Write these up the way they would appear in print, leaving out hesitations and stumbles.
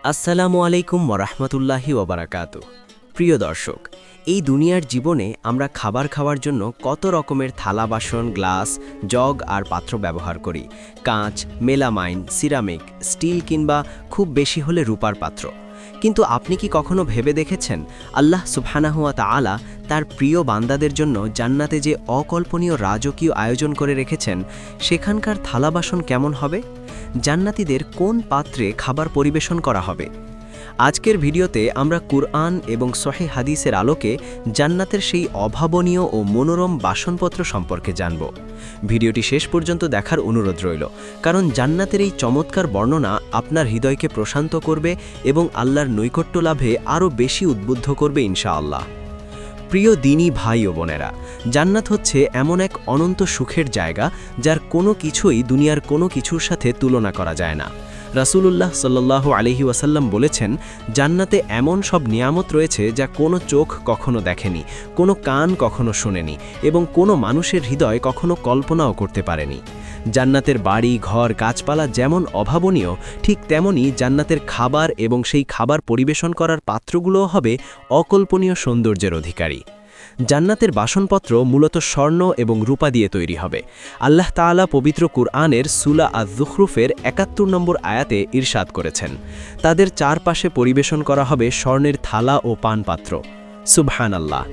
আসসালামু আলাইকুম ওরহমতুল্লাহি ওবারাকাতু। প্রিয় দর্শক, এই দুনিয়ার জীবনে আমরা খাবার খাওয়ার জন্য কত রকমের থালা বাসন, গ্লাস, জগ আর পাত্র ব্যবহার করি। কাঁচ, মেলামাইন, সিরামিক, স্টিল কিংবা খুব বেশি হলে রূপার পাত্র। কিন্তু আপনি কি কখনো ভেবে দেখেছেন আল্লাহ সুবহানাহু ওয়া তাআলা তার প্রিয় বান্দাদের জন্য জান্নাতে যে অকল্পনীয় রাজকীয় আয়োজন করে রেখেছেন, সেখানকার থালা বাসন কেমন হবে? জান্নাতীদের কোন পাত্রে খাবার পরিবেশন করা হবে? আজকের ভিডিওতে আমরা কুরআন এবং সহিহ হাদিসের আলোকে জান্নাতের সেই অভাবনীয় ও মনোরম বাসনপত্র সম্পর্কে জানব। ভিডিওটি শেষ পর্যন্ত দেখার অনুরোধ রইল, কারণ জান্নাতের এই চমৎকার বর্ণনা আপনার হৃদয়কে প্রশান্ত করবে এবং আল্লাহর নৈকট্য লাভে আরও বেশি উদ্বুদ্ধ করবে ইনশাআল্লাহ। প্রিয় দিনী ভাই ও বোনেরা, জান্নাত হচ্ছে এমন এক অনন্ত সুখের জায়গা যার কোনো কিছুই দুনিয়ার কোনো কিছুর সাথে তুলনা করা যায় না। রাসূলুল্লাহ সাল্লাল্লাহু আলাইহি ওয়াসাল্লাম বলেছেন, জান্নাতে এমন সব নিয়ামত রয়েছে যা কোনো চোখ কখনো দেখেনি, কোনো কান কখনো শোনেনি এবং কোনো মানুষের হৃদয় কখনো কল্পনাও করতে পারেনি। জান্নাতের বাড়ি, ঘর, গাছপালা যেমন অভাবনীয়, ঠিক তেমনি জান্নাতের খাবার এবং সেই খাবার পরিবেশন করার পাত্রগুলোও হবে অকল্পনীয় সৌন্দর্যের অধিকারী। জান্নাতের বাসনপত্র মূলত স্বর্ণ এবং রূপা দিয়ে তৈরি হবে। আল্লাহ তাআলা পবিত্র কুরআনের সূরা আয-যুখরুফের ৭১ নম্বর আয়াতে ইরশাদ করেছেন, তাদের চারপাশে পরিবেশন করা হবে স্বর্ণের থালা ও পানপাত্র। সুবহানাল্লাহ!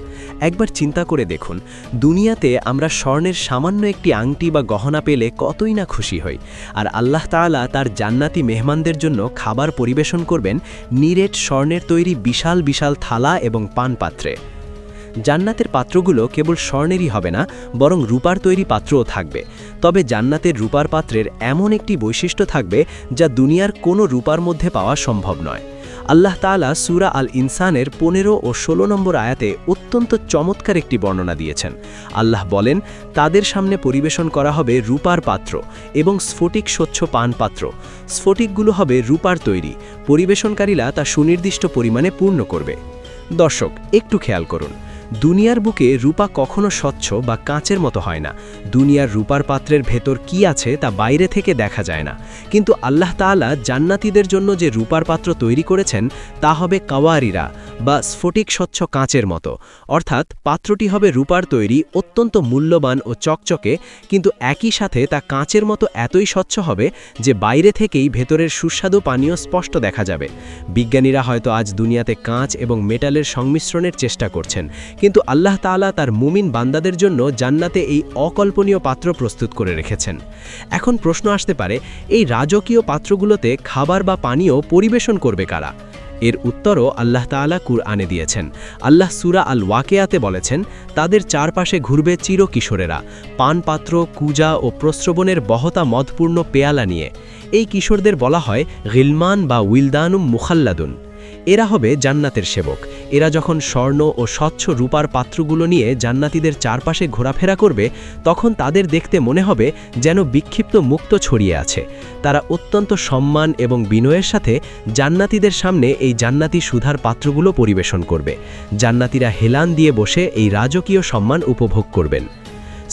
একবার চিন্তা করে দেখুন, দুনিয়াতে আমরা স্বর্ণের সামান্য একটি আংটি বা গহনা পেলে কতই না খুশি হই, আর আল্লাহ তাআলা তার জান্নাতি মেহমানদের জন্য খাবার পরিবেশন করবেন নিরেট স্বর্ণের তৈরি বিশাল বিশাল থালা এবং পানপাত্রে। জান্নাতের পাত্রগুলো কেবল স্বর্ণেরই হবে না, বরং রূপার তৈরি পাত্রও থাকবে। তবে জান্নাতের রূপার পাত্রের এমন একটি বৈশিষ্ট্য থাকবে যা দুনিয়ার কোনো রূপার মধ্যে পাওয়া সম্ভব নয়। আল্লাহ তাআলা সূরা আল ইনসানের ১৫ ও ১৬ নম্বর আয়াতে অত্যন্ত চমৎকার একটি বর্ণনা দিয়েছেন। আল্লাহ বলেন, তাদের সামনে পরিবেশন করা হবে রূপার পাত্র এবং স্ফটিক স্বচ্ছ পানপাত্র। স্ফটিকগুলো হবে রূপার তৈরি, পরিবেশনকারীরা তা সুনির্দিষ্ট পরিমাণে পূর্ণ করবে। দর্শক, একটু খেয়াল করুন, দুনিয়ার বুকে রূপা কখনো স্বচ্ছ বা কাঁচের মতো হয় না। দুনিয়ার রূপার পাত্রের ভেতর কি আছে তা বাইরে থেকে দেখা যায় না, কিন্তু আল্লাহ তাআলা জান্নাতীদের জন্য যে রূপার পাত্র তৈরি করেছেন তা হবে কাওয়ারিরা বা স্ফটিক স্বচ্ছ কাঁচের মতো। অর্থাৎ পাত্রটি হবে রূপার তৈরি, অত্যন্ত মূল্যবান ও চকচকে, কিন্তু একই সাথে তা কাঁচের মতো এতই স্বচ্ছ হবে যে বাইরে থেকেই ভেতরের সুস্বাদু পানীয় স্পষ্ট দেখা যাবে। বিজ্ঞানীরা হয়তো আজ দুনিয়াতে কাঁচ এবং মেটালের সংমিশ্রণের চেষ্টা করছেন, কিন্তু আল্লাহ তাআলা তার মুমিন বান্দাদের জন্য জান্নাতে এই অকল্পনীয় পাত্র প্রস্তুত করে রেখেছেন। এখন প্রশ্ন আসতে পারে, এই রাজকীয় পাত্রগুলোতে খাবার বা পানীয় পরিবেশন করবে কারা? এর উত্তরও আল্লাহ তাআলা কুরআনে দিয়েছেন। আল্লাহ সূরা আল ওয়াকিয়াতে বলেছেন, তাদের চারপাশে ঘুরবে চিরকিশোরেরা, পানপাত্র, কুজা ও প্রস্রবণের বহতা মদপূর্ণ পেয়ালা নিয়ে। এই কিশোরদের বলা হয় গিলমান বা উইলদানুম মুখাল্লাদুন। এরা হবে জান্নাতের সেবক। এরা যখন স্বর্ণ ও স্বচ্ছ রূপার পাত্রগুলো নিয়ে জান্নাতীদের চারপাশে ঘোরাফেরা করবে, তখন তাদের দেখতে মনে হবে যেন বিক্ষিপ্ত মুক্ত ছড়িয়ে আছে। তারা অত্যন্ত সম্মান এবং বিনয়ের সাথে জান্নাতীদের সামনে এই জান্নাতি সুধার পাত্রগুলো পরিবেশন করবে। জান্নাতীরা হেলান দিয়ে বসে এই রাজকীয় সম্মান উপভোগ করবেন।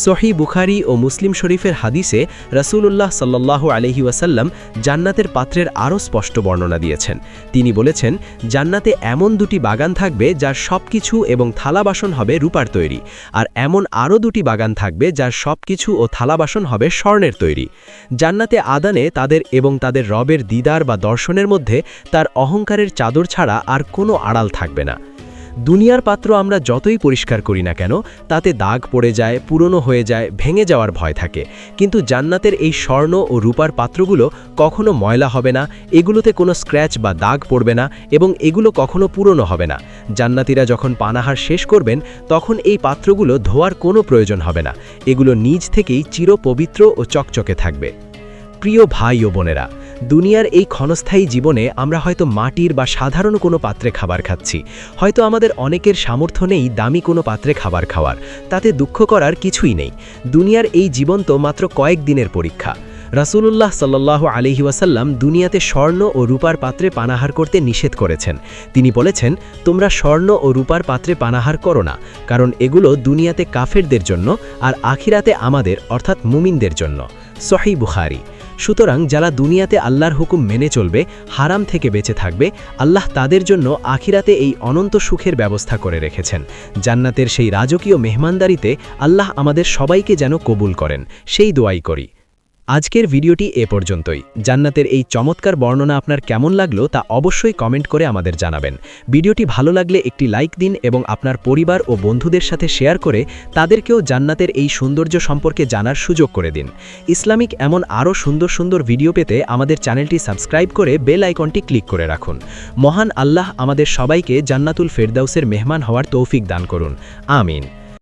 সহিহ বুখারী ও মুসলিম শরীফের হাদিসে রাসূলুল্লাহ সাল্লাল্লাহু আলাইহি ওয়াসাল্লাম জান্নাতের পাত্রের আরও স্পষ্ট বর্ণনা দিয়েছেন। তিনি বলেছেন, জান্নাতে এমন দুটি বাগান থাকবে যার সবকিছু এবং থালা বাসন হবে রূপার তৈরি, আর এমন আরও দুটি বাগান থাকবে যার সবকিছু ও থালা বাসন হবে স্বর্ণের তৈরি। জান্নাতে আদানে তাদের এবং তাদের রবের দিদার বা দর্শনের মধ্যে তার অহংকারের চাদর ছাড়া আর কোনো আড়াল থাকবে না। দুনিয়ার পাত্র আমরা যতই পরিষ্কার করি না কেন, তাতে দাগ পড়ে যায়, পুরনো হয়ে যায়, ভেঙে যাওয়ার ভয় থাকে। কিন্তু জান্নাতের এই স্বর্ণ ও রূপার পাত্রগুলো কখনো ময়লা হবে না, এগুলোতে কোনো স্ক্র্যাচ বা দাগ পড়বে না এবং এগুলো কখনো পুরনো হবে না। জান্নাতীরা যখন পানাহার শেষ করবেন, তখন এই পাত্রগুলো ধোয়ার কোনো প্রয়োজন হবে না, এগুলো নিজ থেকেই চিরপবিত্র ও চকচকে থাকবে। প্রিয় ভাই ও বোনেরা, দুনিয়ার এই ক্ষণস্থায়ী জীবনে আমরা হয়তো মাটির বা সাধারণ কোনো পাত্রে খাবার খাচ্ছি। হয়তো আমাদের অনেকের সামর্থ্য নেই দামি কোনো পাত্রে খাবার খাওয়ার, তাতে দুঃখ করার কিছুই নেই। দুনিয়ার এই জীবন তো মাত্র কয়েক দিনের পরীক্ষা। রাসূলুল্লাহ সাল্লাল্লাহু আলাইহি ওয়াসাল্লাম দুনিয়াতে স্বর্ণ ও রূপার পাত্রে পানাহার করতে নিষেধ করেছেন। তিনি বলেছেন, তোমরা স্বর্ণ ও রূপার পাত্রে পানাহার করো না, কারণ এগুলো দুনিয়াতে কাফেরদের জন্য আর আখিরাতে আমাদের অর্থাৎ মুমিনদের জন্য। সহিহ বুখারী। সুতরাং যারা দুনিয়াতে আল্লাহর হুকুম মেনে চলবে, হারাম থেকে বেঁচে থাকবে, আল্লাহ তাদের জন্য আখিরাতে এই অনন্ত সুখের ব্যবস্থা করে রেখেছেন। জান্নাতের সেই রাজকীয় মেহমানদারিতে আল্লাহ আমাদের সবাইকে যেন কবুল করেন, সেই দোয়াই করি। আজকের ভিডিওটি এ পর্যন্তই। জান্নাতের এই চমৎকার বর্ণনা আপনার কেমন লাগলো তা অবশ্যই কমেন্ট করে আমাদের জানাবেন। ভিডিওটি ভালো লাগলে একটি লাইক দিন এবং আপনার পরিবার ও বন্ধুদের সাথে শেয়ার করে তাদেরকেও জান্নাতের এই সৌন্দর্য সম্পর্কে জানার সুযোগ করে দিন। ইসলামিক এমন আরও সুন্দর সুন্দর ভিডিও পেতে আমাদের চ্যানেলটি সাবস্ক্রাইব করে বেল আইকনটি ক্লিক করে রাখুন। মহান আল্লাহ আমাদের সবাইকে জান্নাতুল ফেরদাউসের মেহমান হওয়ার তৌফিক দান করুন। আমিন।